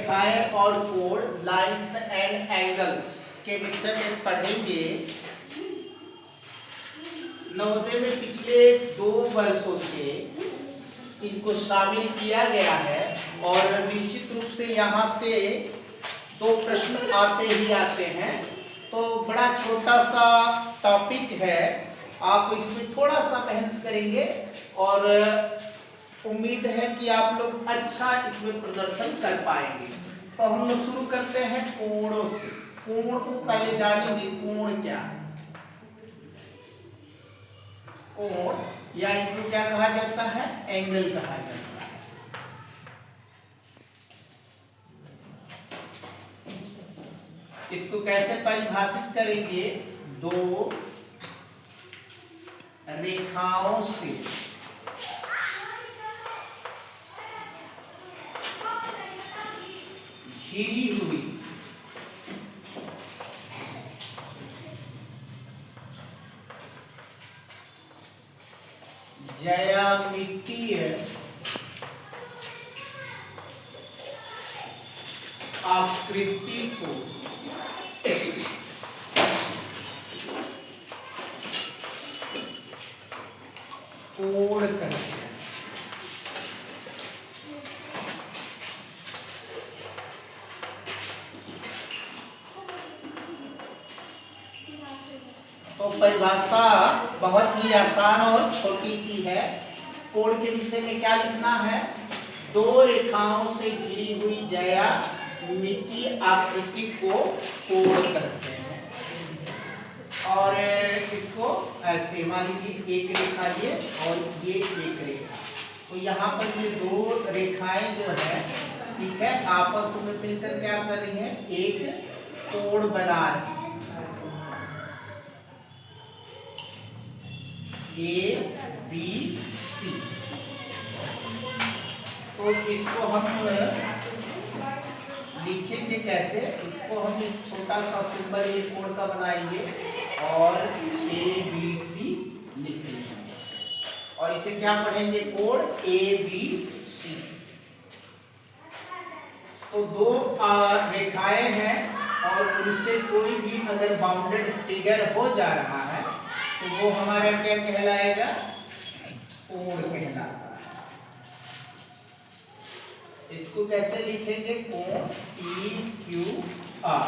रेखाएं और कोण लाइंस एंड एंगल्स के विषय में पढ़ेंगे। नवोदय में पिछले 2 वर्षों से इनको शामिल किया गया है और निश्चित रूप से यहाँ से 2 प्रश्न आते ही आते हैं। तो बड़ा छोटा सा टॉपिक है, आप इसमें थोड़ा सा मेहनत करेंगे और उम्मीद है कि आप लोग अच्छा इसमें प्रदर्शन कर पाएंगे। तो हम लोग शुरू करते हैं कोणों से। कोण को पहले जानेंगे, कोण क्या है। कोण या इनको क्या कहा जाता है, एंगल कहा जाता है। इसको कैसे परिभाषित करेंगे, 2 रेखाओं से घिरी हुई ज्यामितीय आकृति को कोण कहते हैं। तो परिभाषा बहुत ही आसान और छोटी सी है। कोण के विषय में क्या लिखना है, 2 रेखाओं से घिरी हुई ज्यामितीय आकृति को कोण कहते हैं। और इसको ऐसे मान लीजिए एक रेखा ये और ये एक रेखा, तो यहाँ पर ये 2 रेखाएं जो है, ठीक है, आपस में मिलकर क्या कर रही हैं, एक कोण बना रही है, ABC। तो इसको हम लिखेंगे कैसे, इसको हम एक छोटा सा सिंबल एक कोण का बनाएंगे और ABC लिखेंगे और इसे क्या पढ़ेंगे, कोण ABC। तो 2 रेखाएं हैं और उनसे कोई भी अगर बाउंडेड फिगर हो जा रहा है तो वो हमारा क्या कहलाएगा, कोण कहलाता है। इसको कैसे लिखेंगे, कोण PQR।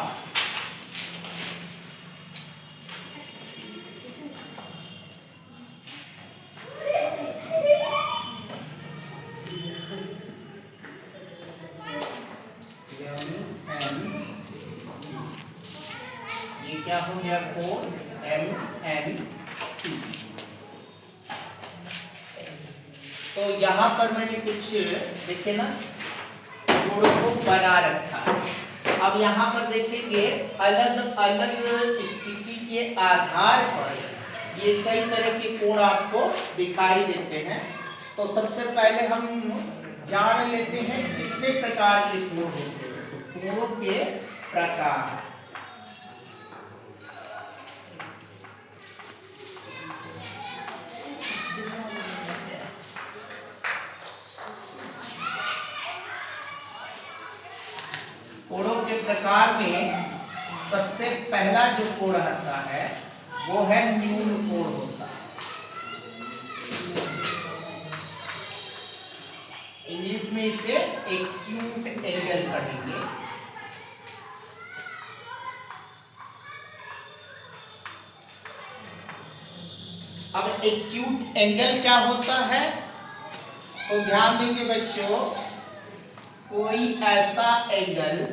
ये क्या हो गया, कोण MNP। तो यहाँ पर मैंने कुछ देखे ना, कोणों को बना रखा है। अब यहाँ पर देखेंगे अलग अलग स्थिति के आधार पर ये कई तरह के कोण आपको दिखाई देते हैं। तो सबसे पहले हम जान लेते हैं कितने प्रकार के कोण होते हैं। कोणों के प्रकार, कोणों के प्रकार में सबसे पहला जो कोण आता है वो है न्यून कोण होता है। इंग्लिश में इसे एक्यूट एंगल पढ़ेंगे। अब एक्यूट एंगल क्या होता है, तो ध्यान देंगे बच्चों, कोई ऐसा एंगल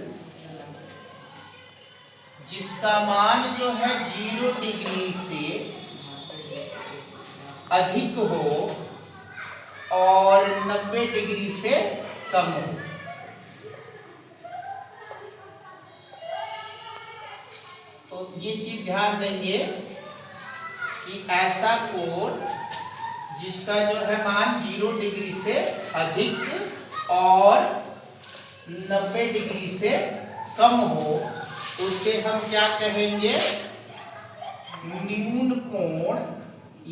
जिसका मान जो है 0 डिग्री से अधिक हो और 90 डिग्री से कम हो। तो ये चीज ध्यान देंगे कि ऐसा कोण जिसका जो है मान 0 डिग्री से अधिक और 90 डिग्री से कम हो, उसे हम क्या कहेंगे, न्यून कोण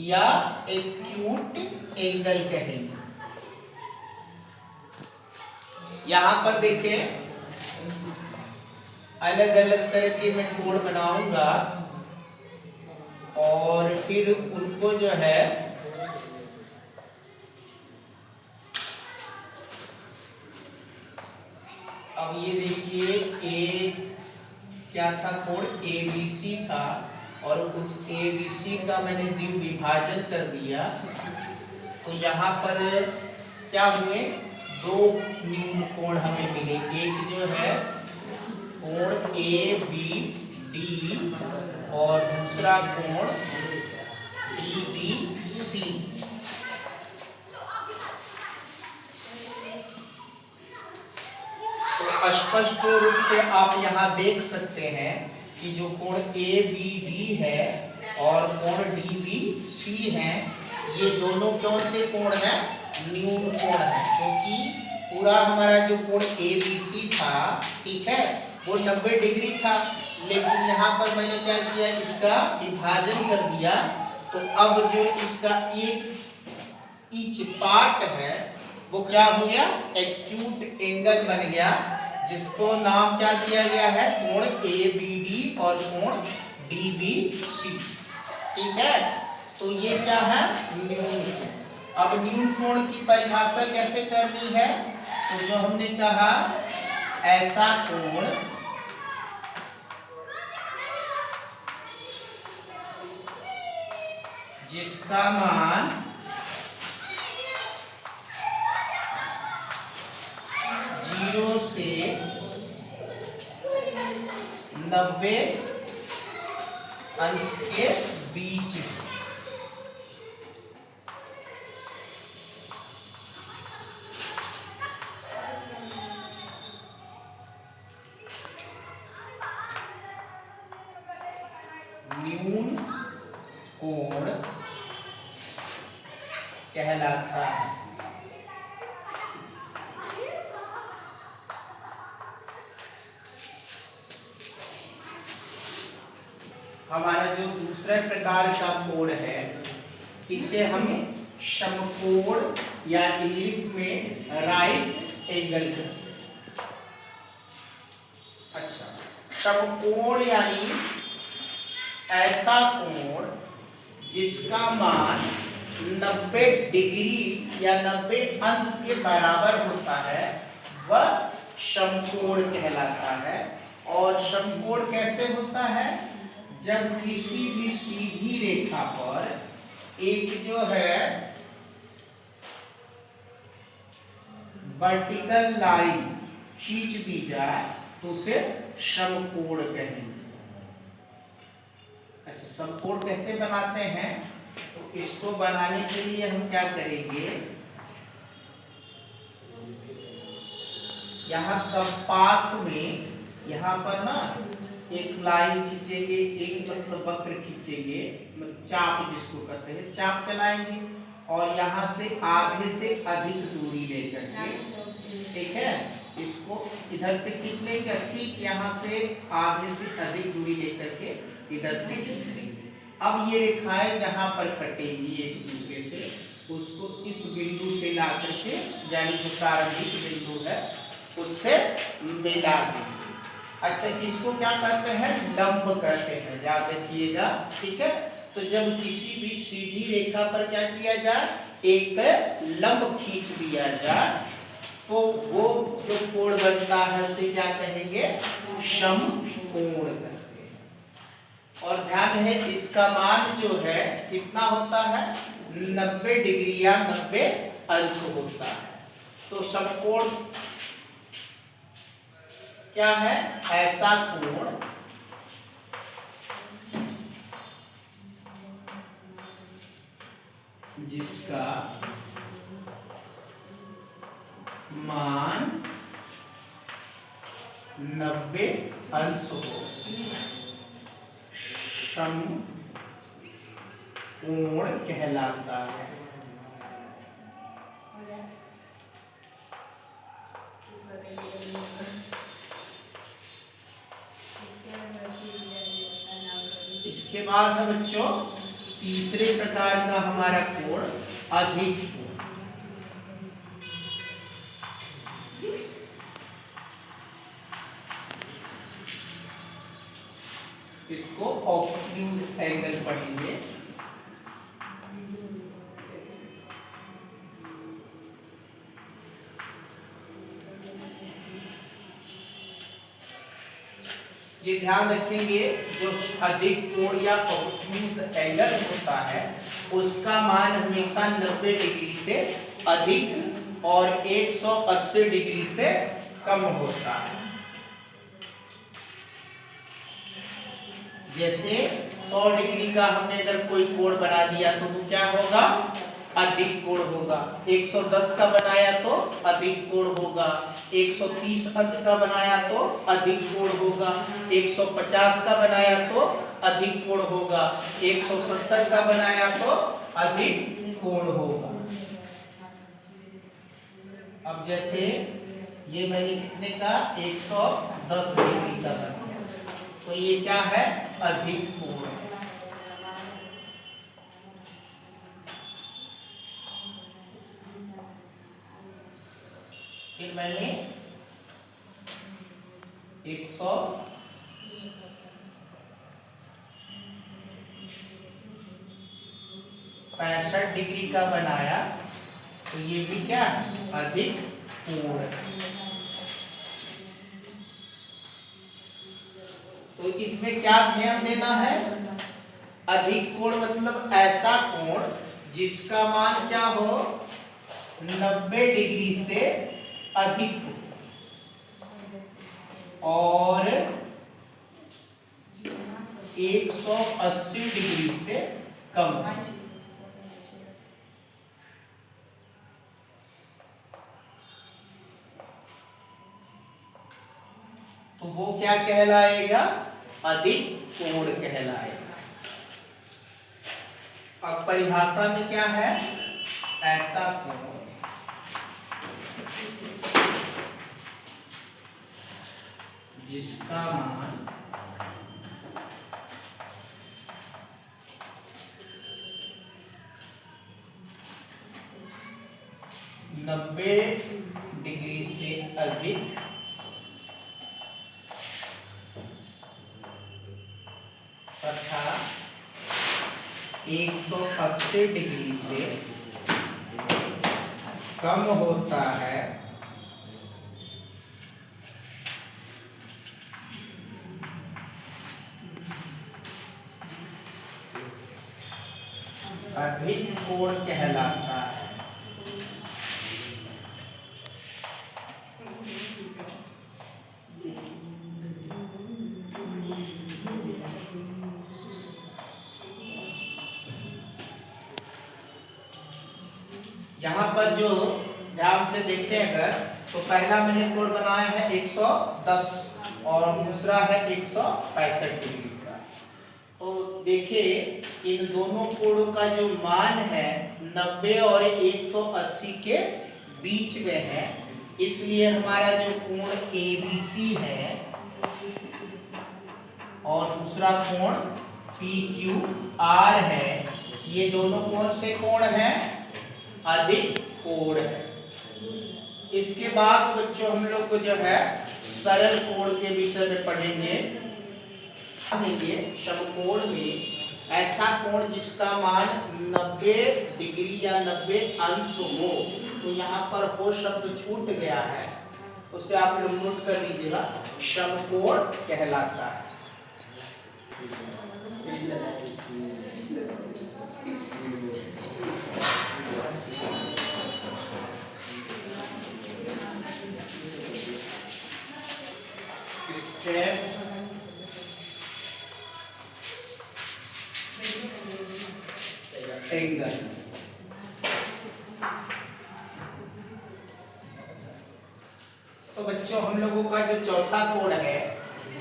या एक्यूट एंगल कहेंगे। यहां पर देखें अलग अलग तरह के मैं कोण बनाऊंगा और फिर उनको जो है अब ये देखिए ए क्या था, कोण ABC था और उस ABC का मैंने द्विभाजन कर दिया, तो यहाँ पर क्या हुए, दो न्यून कोण हमें मिले। एक जो है कोण ABD और दूसरा कोण DBC। तो स्पष्ट रूप से आप यहाँ देख सकते हैं कि जो कोण ABD है और कोण DBC है, ये दोनों कौन से कोण है, न्यून कोण है, क्योंकि पूरा हमारा जो कोण ABC था, ठीक है, वो 90 डिग्री था, लेकिन यहाँ पर मैंने क्या किया, इसका विभाजन कर दिया, तो अब जो इसका ईच पार्ट है वो क्या हो गया, एक्यूट एंगल बन गया, जिसको नाम क्या दिया गया है, कोण ABD और कोण DBC। ठीक है, तो ये क्या है, न्यून कोण। अब न्यून कोण की परिभाषा कैसे करनी है, तो जो हमने कहा, ऐसा कोण जिसका मान 0 से 90 अंश के बीच, न्यून कोण कहलाता है। हमारा जो दूसरा प्रकार का कोण है, इसे हम समकोण या इंग्लिश में राइट एंगल कहते हैं। अच्छा, समकोण यानी ऐसा कोण जिसका मान 90 डिग्री या 90 अंश के बराबर होता है, वह समकोण कहलाता है। और समकोण कैसे होता है, जब किसी भी सीधी रेखा पर एक जो है वर्टिकल लाइन खींच दी जाए तो उसे समकोण कहेंगे। अच्छा, समकोण कैसे बनाते हैं, तो इसको बनाने के लिए हम क्या करेंगे, यहाँ कंपास में यहाँ पर ना एक लाइन खींचेंगे, एक मतलब वक्र खींचेंगे, चाप जिसको कहते हैं, चाप चलाएंगे और यहाँ से आधे से अधिक दूरी लेकर के, ठीक है, इसको इधर से खींच लेंगे, ठीक यहाँ से आधे से अधिक दूरी लेकर के इधर से खींच लेंगे। अब ये रेखाएं जहां पर कटेंगी एक दूसरे से, उसको इस बिंदु से ला करके, यानी जो प्रारंभिक बिंदु है उससे मिला देंगे। अच्छा, इसको क्या करते हैं, लंब करते हैं, याद रखिएगा, ठीक है। तो जब किसी भी सीधी रेखा पर क्या किया जाए, एक लंब खींच दिया जाए, तो वो जो कोण बनता है उसे क्या कहेंगे, समकोण कहते हैं। और ध्यान है, इसका मान जो है कितना होता है, 90 डिग्री या 90 अंश होता है। तो समकोण क्या है, ऐसा कोण जिसका मान 90 अंश हो, समकोण कहलाता है। इसके बाद है बच्चों तीसरे प्रकार का हमारा कोण अधिक कोण। इसको ऑब्ट्यूज एंगल पढ़ेंगे। ये ध्यान रखेंगे, जो अधिक कोण या ऑब्ट्यूज एंगल होता है उसका मान हमेशा 90 डिग्री से अधिक और 180 डिग्री से कम होता है। जैसे 100 डिग्री का हमने अगर कोई कोण बना दिया तो वो क्या होगा, अधिक कोण होगा। 110 का बनाया तो अधिक कोण होगा। 130 अंश का बनाया तो अधिक कोण होगा। 150 का बनाया तो अधिक कोण होगा। 170 का बनाया तो अधिक कोण होगा। अब जैसे ये मैंने कितने का 110 डिग्री का बनाया, तो ये क्या है, अधिक कोण है। फिर मैंने 165 डिग्री का बनाया, तो ये भी क्या, अधिक कोण है। तो इसमें क्या ध्यान देना है, अधिक कोण मतलब ऐसा कोण जिसका मान क्या हो, 90 डिग्री से अधिक और 180 डिग्री से कम। तो वो क्या कहलाएगा, अधिक कोण कहलाएगा। अब परिभाषा में क्या है, ऐसा कोण जिसका मान 90 डिग्री से अधिक तथा 180 डिग्री से कम होता है, अधिक कोण कहलाता है। यहाँ पर जो ध्यान से देखें अगर, तो पहला मैंने कोण बनाया है 110 और दूसरा है 165 डिग्री का। तो देखिए इन दोनों कोणों का जो मान है 90 और 180 के बीच में है, इसलिए हमारा जो कोण ABC है और दूसरा कोण PQR है, ये दोनों कौन से कोण हैं, अधिक कोण है। इसके बाद बच्चों हम लोग को जो है सरल कोण के विषय में पढ़ेंगे। समकोण में ऐसा कोण जिसका मान 90 डिग्री या 90 अंश हो, तो यहाँ पर हो शब्द छूट गया है, उसे आप लोग नोट कर लीजिएगा, समकोण कहलाता है। एंगल तो बच्चों हम लोगों का जो चौथा कोण है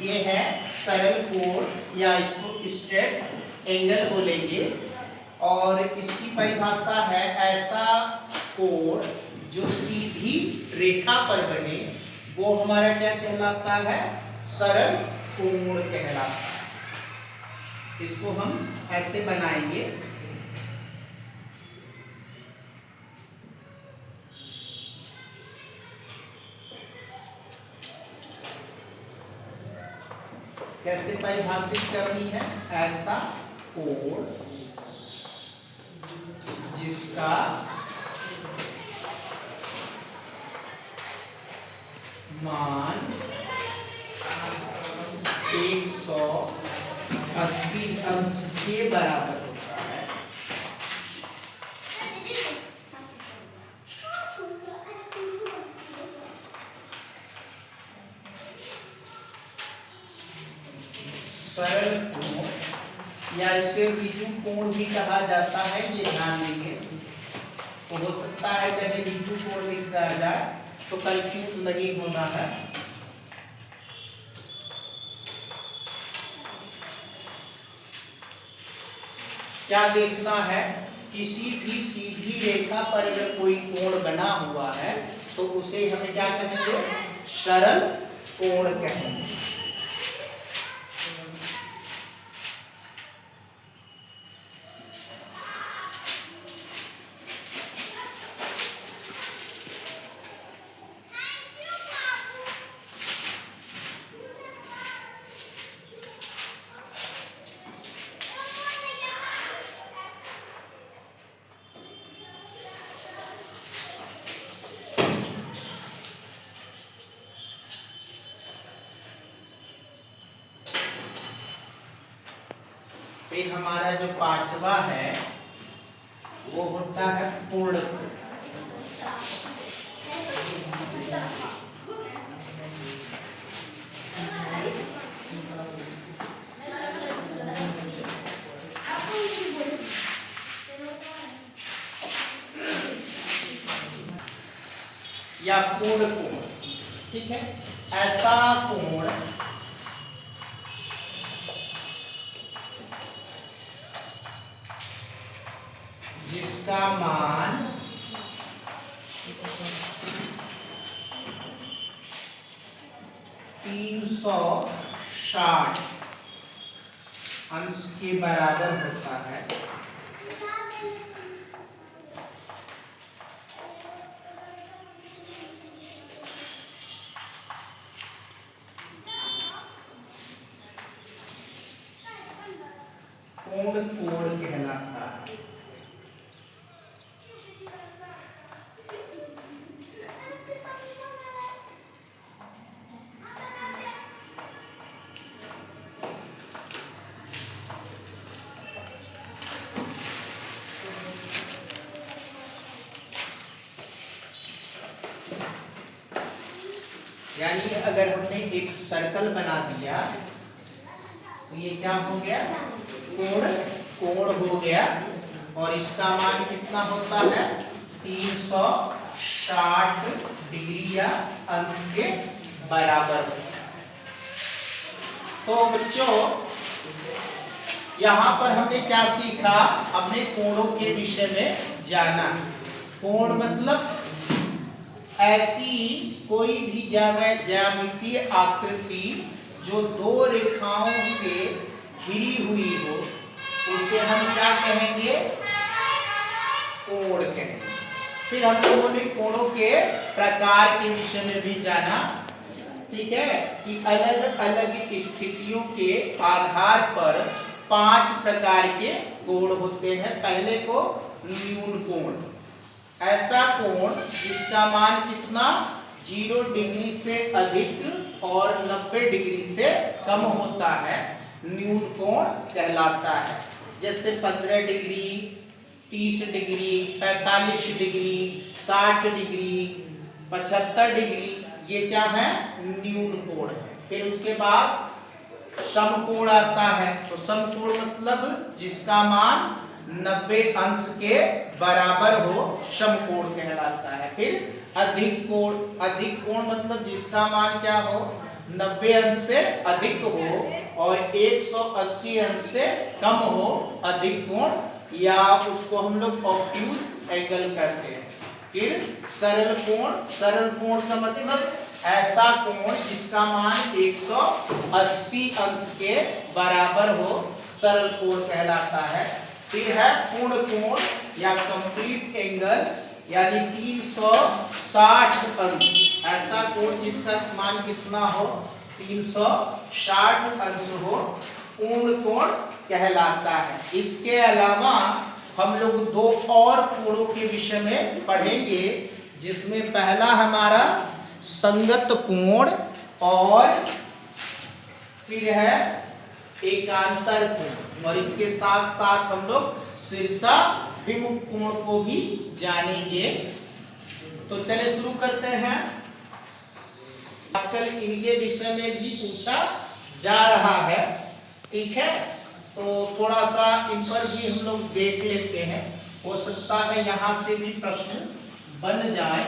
ये है सरल कोण या इसको स्ट्रेट एंगल बोलेंगे। और इसकी परिभाषा है ऐसा कोण जो सीधी रेखा पर बने, वो हमारा क्या कहलाता है, सरल कोण कहलाता है। इसको हम ऐसे बनाएंगे, कैसे परिभाषित करनी है? ऐसा कोण जिसका मान 180 अंश के बराबर होता है। सरल कोण या इसे ऋजु कोण भी कहा जाता है, ये ध्यान देंगे। तो हो सकता है कहीं ऋजु कोण लिख जाए तो कंफ्यूज नहीं होना है। क्या देखना है? किसी भी सीधी रेखा पर अगर कोई कोण बना हुआ है तो उसे हमें क्या कहेंगे? सरल कोण कहेंगे। फिर हमारा जो पांचवा है वो होता है पूर्ण कोण। या पूर्ण कोण, ठीक है। ऐसा कोण जिसका मान 360 अंश के बराबर होता है। पूर्ण कोण कहलाता है। यानी अगर हमने एक सर्कल बना दिया तो ये क्या हो गया? कोण हो गया। और इसका मान कितना होता है? 360 डिग्री या अंश के बराबर होता है। तो बच्चों यहाँ पर हमने क्या सीखा? अपने कोणों के विषय में जाना। कोण मतलब ऐसी कोई भी ज्यामितीय आकृति जो दो रेखाओं से घिरी हुई हो उसे हम क्या कहेंगे? कोण कहेंगे। फिर हम लोगों ने कोणों के प्रकार के विषय में भी जाना, ठीक है, कि अलग अलग स्थितियों के आधार पर 5 प्रकार के कोण होते हैं। पहले को न्यून कोण, ऐसा कोण जिसका मान कितना? 0 डिग्री से अधिक और 90 डिग्री से कम होता है, न्यून कोण कहलाता है। जैसे 15 degree, 30 degree, 45 degree, 60 degree, 75 degree, ये क्या है? न्यून कोण है। फिर उसके बाद समकोण आता है। तो समकोण मतलब जिसका मान 90 अंश के बराबर हो, समकोण कहलाता है। फिर अधिक कोण, अधिक कोण मतलब जिसका मान क्या हो? 90 अंश से अधिक हो और 180 अंश से कम हो, अधिक कोण, या उसको हम लोग ऑब्ट्यूज एंगल कहते हैं। फिर सरल कोण, सरल कोण का मतलब ऐसा कोण जिसका मान 180 अंश के बराबर हो, सरल कोण कहलाता है। फिर है पूर्ण कोण या कंप्लीट एंगल, यानी 360 अंश, ऐसा कोण जिसका मान कितना हो? 360 अंश हो, पूर्ण कोण कहलाता है। इसके अलावा हम लोग दो और कोणों के विषय में पढ़ेंगे, जिसमें पहला हमारा संगत कोण और फिर है एकांतर कोण, और इसके साथ साथ हम लोग शीर्षाभिमुख कोण को भी जानेंगे। तो चले शुरू करते हैं। आजकल इनके विषय में भी पूछा जा रहा है, ठीक है, तो थोड़ा सा इन पर भी हम लोग देख लेते हैं, हो सकता है यहाँ से भी प्रश्न बन जाए।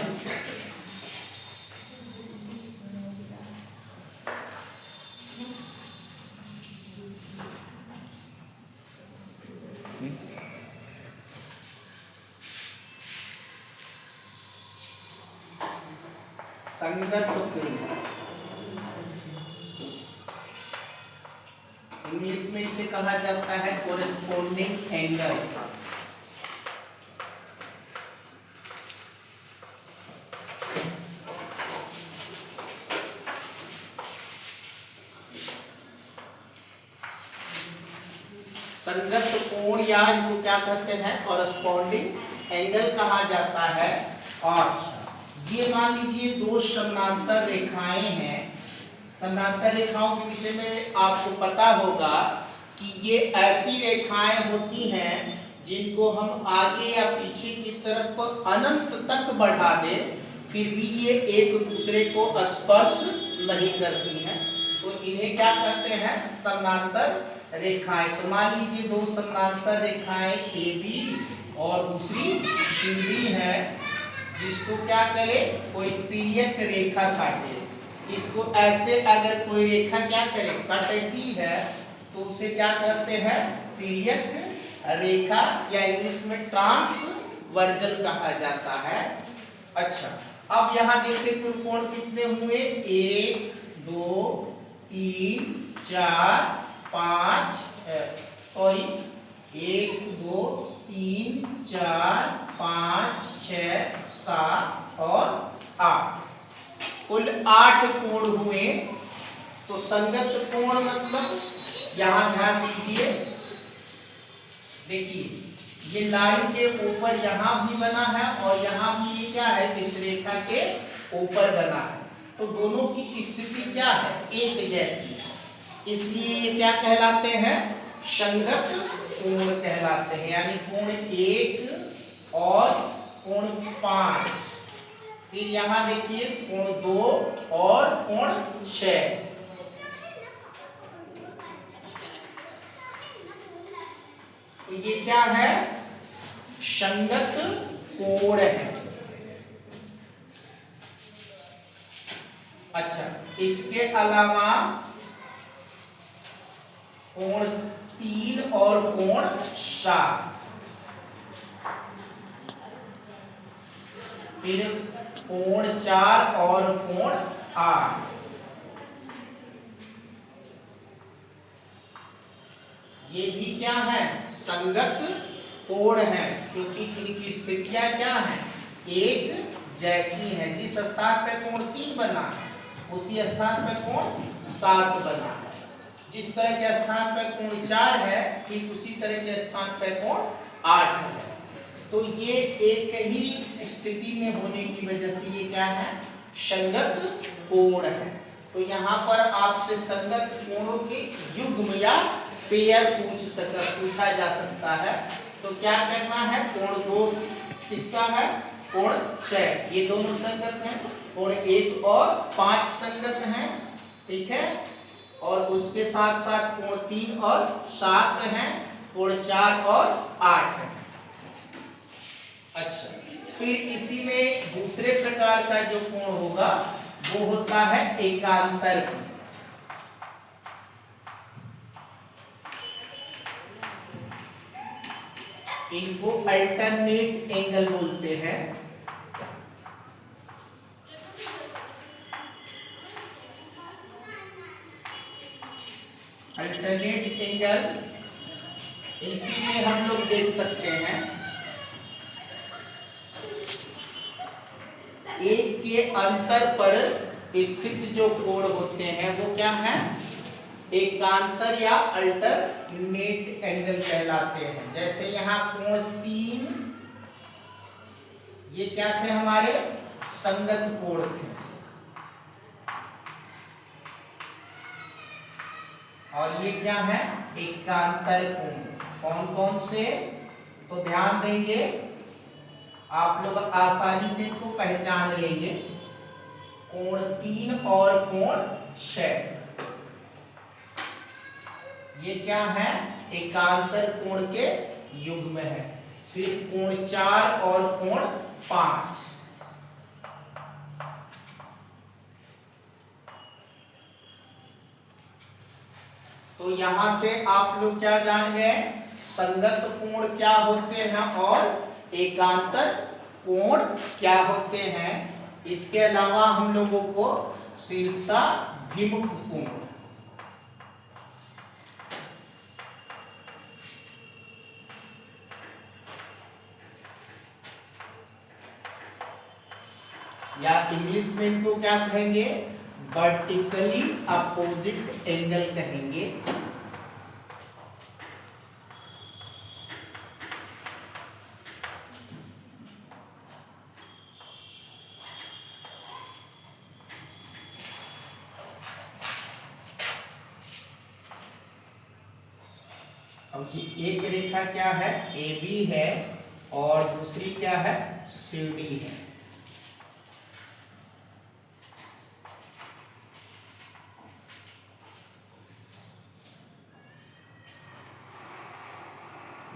संगत कोण, इंग्लिश में इसे कहा जाता है कोरेस्पोंडिंग एंगल। संगत कोण या इसको क्या कहते हैं, कोरेस्पोंडिंग एंगल कहा जाता है। और ये मान लीजिए दो समानांतर रेखाएं हैं। समानांतर रेखाओं के विषय में आपको पता होगा कि ये ऐसी रेखाएं होती हैं जिनको हम आगे या पीछे की तरफ अनंत तक बढ़ा दें, फिर भी ये एक दूसरे को स्पर्श नहीं करती हैं, तो इन्हें क्या कहते हैं, समानांतर रेखाएं। तो मान लीजिए दो समानांतर रेखाएं AB और दूसरी CD है, जिसको क्या करे, कोई तिर्यक रेखा काटे। इसको ऐसे अगर कोई रेखा क्या करे, काटती है, तो उसे क्या कहते हैं, तिर्यक रेखा, या इंग्लिश में ट्रांसवर्जल कहा जाता है। अच्छा, अब यहाँ देखते कुल कोण कितने हुए, 1 2 3 4 5 सॉरी 1 2 3 4 5 6 7 और 8, कुल 8 कोण हुए। तो संगत कोण मतलब यहां ध्यान दीजिए, देखिए ये लाइन के ऊपर यहां भी बना है और यहां भी ये क्या है, इस रेखा के ऊपर बना है, तो दोनों की स्थिति क्या है, एक जैसी है, इसलिए ये क्या कहलाते हैं, संगत कोण कहलाते हैं। यानी कोण 1 और कोण 5, फिर यहां देखिए कोण 2 और कोण 6। तो ये क्या है, संगत कोण है। अच्छा, इसके अलावा कोण 3 और कोण 7, फिर कोण 4 और कोण 8, ये भी क्या है, संगत कोण है, क्योंकि इनकी स्थितियां क्या है, एक जैसी है। जिस स्थान पे कोण 3 बना है उसी स्थान पे कोण 7 बना है, जिस तरह के स्थान पे कोण 4 है ठीक उसी तरह के स्थान पे कोण 8 है। तो ये एक ही स्थिति में होने की वजह से ये क्या है, संगत कोण है। तो यहाँ पर आपसे संगत कोणों के युग्म या पेयर पूछा जा सकता है। तो क्या करना है, कोण 2 किसका है, कोण 6, ये दोनों संगत हैं। कोण 1 और 5 संगत हैं, ठीक है, और उसके साथ साथ कोण 3 और 7 हैं, कोण 4 और 8 हैं। अच्छा, फिर इसी में दूसरे प्रकार का जो कोण होगा वो होता है एकांतर कोण। इनको अल्टरनेट एंगल बोलते हैं। अल्टरनेट एंगल इसी में हम लोग देख सकते हैं, एक के अंतर पर स्थित जो कोण होते हैं वो क्या है, एकांतर या अल्टरनेट एंगल कहलाते हैं। जैसे यहाँ कोण 3, ये क्या थे हमारे संगत कोण थे, और ये क्या है एकांतर कोण। कौन कौन से, तो ध्यान देंगे आप लोग आसानी से इनको पहचान लेंगे। कोण 3 और कोण 6 ये क्या है, एकांतर कोण के युग्म है। फिर कोण 4 और कोण 5 तो यहां से आप लोग क्या जान गए, संगत कोण क्या होते हैं और एकांतर कोण क्या होते हैं। इसके अलावा हम लोगों को शीर्षाभिमुख कोण, या इंग्लिश में इनको क्या कहेंगे, वर्टिकली अपोजिट एंगल कहेंगे। अब एक रेखा क्या है, AB है, और दूसरी क्या है, CD है।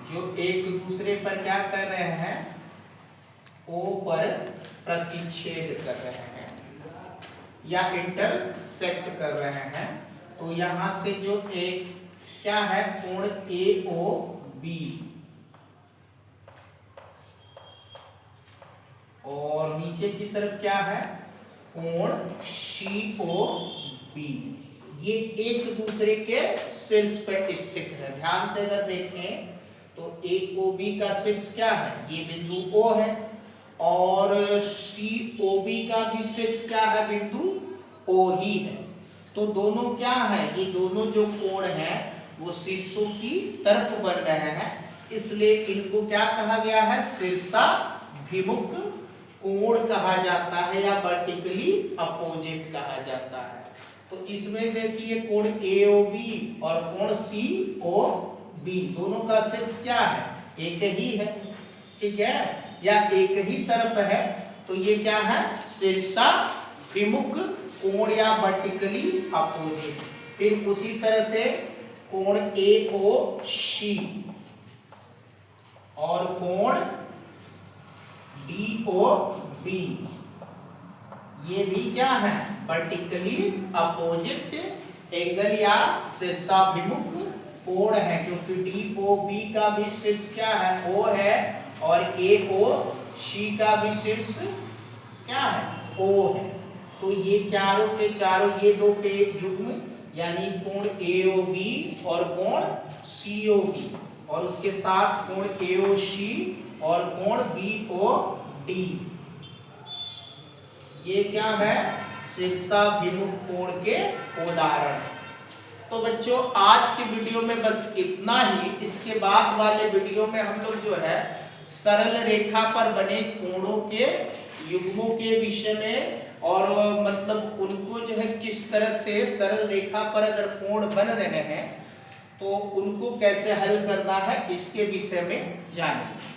जो एक दूसरे पर क्या कर रहे हैं, O पर प्रतिच्छेद कर रहे हैं या इंटरसेक्ट कर रहे हैं। तो यहां से जो एक क्या है, कोण AOB, और नीचे की तरफ क्या है, कोण COB। ये एक दूसरे के शीर्ष पर स्थित है। ध्यान से अगर देखें तो AOB का शीर्ष क्या है, ये बिंदु O है, और COB का भी शीर्ष क्या है, बिंदु O ही है। तो दोनों क्या है, ये दोनों जो कोण हैं वो शीर्षों की तरफ बन रहे हैं, इसलिए इनको क्या कहा गया है, शीर्षाभिमुख कोण कहा जाता है या वर्टिकली अपोजिट कहा जाता है। तो इसमें देखिए कोण AOB और कोण COB दोनों का शीर्ष क्या है, एक ही है, ठीक है, या एक ही तरफ है। तो ये क्या है, शीर्षाभिमुख कोण या वर्टिकली अपोजिट। फिर उसी तरह से कोण AOC और कोण DOB ये भी क्या है, वर्टिकली अपोजिट एंगल या शीर्षाभिमुख कोण है, क्योंकि DOB का भी शीर्ष क्या है, O है, और AOC का भी शीर्ष क्या है, O है। तो ये चारों के चारों ये दो के युग्म यानी कोण AOB और कोण COB, और उसके साथ कोण AOC और कोण BOD, ये क्या है, शीर्षाभिमुख कोण के उदाहरण। तो बच्चों आज के वीडियो में बस इतना ही। इसके बाद वाले वीडियो में हम लोग जो है सरल रेखा पर बने कोणों के युग्मों के विषय में, और मतलब उनको जो है किस तरह से सरल रेखा पर अगर कोण बन रहे हैं तो उनको कैसे हल करना है, इसके विषय में जानेंगे।